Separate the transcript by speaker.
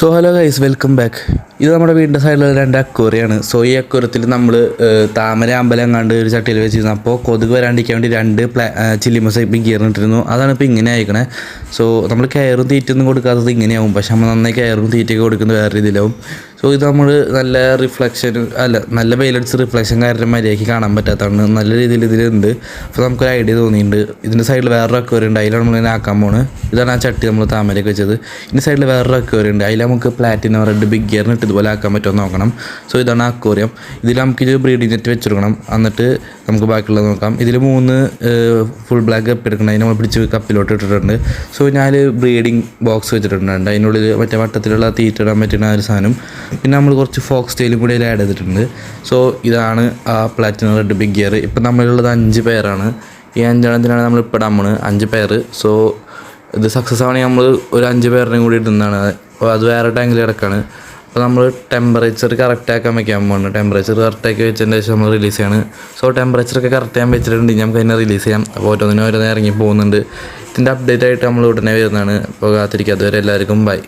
Speaker 1: So hello guys, welcome back. ഇത് നമ്മുടെ വീടിൻ്റെ സൈഡിലുള്ള രണ്ട് അക്വേറിയാണ്. സോ ഈ അക്വേറിയത്തിൽ നമ്മൾ താമര അമ്പലം കണ്ട് ഒരു ചട്ടിയിൽ വെച്ചിരുന്നു. അപ്പോൾ കൊതുക് വരാണ്ടിരിക്കാൻ വേണ്ടി രണ്ട് ചില്ലി മൊസൈക്ക് ഗിയറിനിട്ടിരുന്നു. അതാണ് ഇപ്പോൾ ഇങ്ങനെ അയക്കണേ. സോ നമ്മൾ കെയറും തീറ്റൊന്നും കൊടുക്കാത്തത് ഇങ്ങനെയാവും. പക്ഷെ നമ്മൾ നന്നായി കെയറും തീറ്റയൊക്കെ കൊടുക്കുന്നത് വേറെ രീതിയിലാവും. സോ ഇത് നമ്മൾ നല്ല വെയിലടിച്ച് റിഫ്ലക്ഷൻ കാരണം മര്യാദയ്ക്ക് കാണാൻ പറ്റാത്തതാണ്. നല്ല രീതിയിൽ ഇതിലുണ്ട്. അപ്പോൾ നമുക്കൊരു ഐഡിയ തോന്നിയിട്ടുണ്ട്. ഇതിൻ്റെ സൈഡിൽ വേറൊരു അക്വേറിയം ഉണ്ട്, അതിലാണ് നമ്മളിങ്ങനെ ആക്കാൻ പോകുന്നത്. ഇതാണ് ആ ചട്ടി നമ്മൾ താമരയൊക്കെ വെച്ചത്. ഇതിൻ്റെ സൈഡിൽ വേറൊരു അക്വേറിയം ഉണ്ട്, അതിൽ നമുക്ക് പ്ലാറ്റിനം റെഡ് ബിഗ് ഗിയറിനിട്ട് ഇതുപോലെ ആക്കാൻ പറ്റുമോ നോക്കണം. സോ ഇതാണ് അക്വേറിയം. ഇതിൽ നമുക്കിത് ബ്രീഡിംഗ് നെറ്റ് വെച്ചെടുക്കണം, എന്നിട്ട് നമുക്ക് ബാക്കിയുള്ളത് നോക്കാം. ഇതിൽ 3 ഫുൾ ബ്ലാക്ക് കപ്പ് എടുക്കണം, അതിന് നമ്മൾ പിടിച്ച് കപ്പിലോട്ട് ഇട്ടിട്ടുണ്ട്. സോ ഞാൻ ബ്രീഡിംഗ് ബോക്സ് വെച്ചിട്ടുണ്ട്, അതിനുള്ളിൽ മറ്റേ വട്ടത്തിലുള്ള തീറ്റ ഇടാൻ പറ്റുന്ന ഒരു സാധനം. പിന്നെ നമ്മൾ കുറച്ച് ഫോക്സ് ടെയിലും കൂടി അതിൽ ആഡ് ചെയ്തിട്ടുണ്ട്. സോ ഇതാണ് ആ പ്ലാറ്റിനം റെഡ് ബിഗ് ഗിയർ. ഇപ്പം നമ്മളുള്ളത് 5 പേരാണ്. ഈ 5 എണ്ണത്തിനാണ് നമ്മൾ ഇപ്പോൾ ഇടാൻ പോകുന്നത്, 5 പേർ. സോ ഇത് സക്സസ് ആണെങ്കിൽ നമ്മൾ ഒരു 5 പേരുടെയും കൂടി ഇടുന്നതാണ്. അപ്പോൾ അത് വേറെ ടാങ്കിൽ കിടക്കാണ്. അപ്പോൾ നമ്മൾ ടെമ്പറേച്ചർ കറക്റ്റാക്കാൻ വയ്ക്കാൻ പോകുന്നത്. ടെമ്പറേച്ചർ കറക്റ്റാക്കി വെച്ചതിന് ശേഷം നമ്മൾ റിലീസ് ചെയ്യാണ്. സോ ടെമ്പറേച്ചറൊക്കെ കറക്റ്റ് ചെയ്യാൻ വെച്ചിട്ടുണ്ടെങ്കിൽ നമുക്ക് അതിനെ റിലീസ് ചെയ്യാം. അപ്പോൾ ഓരോന്നിനും ഇറങ്ങി പോകുന്നുണ്ട്. ഇതിൻ്റെ അപ്ഡേറ്റ് ആയിട്ട് നമ്മൾ ഉടനെ വരുന്നതാണ്. അപ്പോൾ കാത്തിരിക്കുക. അതുവരെ എല്ലാവർക്കും ബൈ.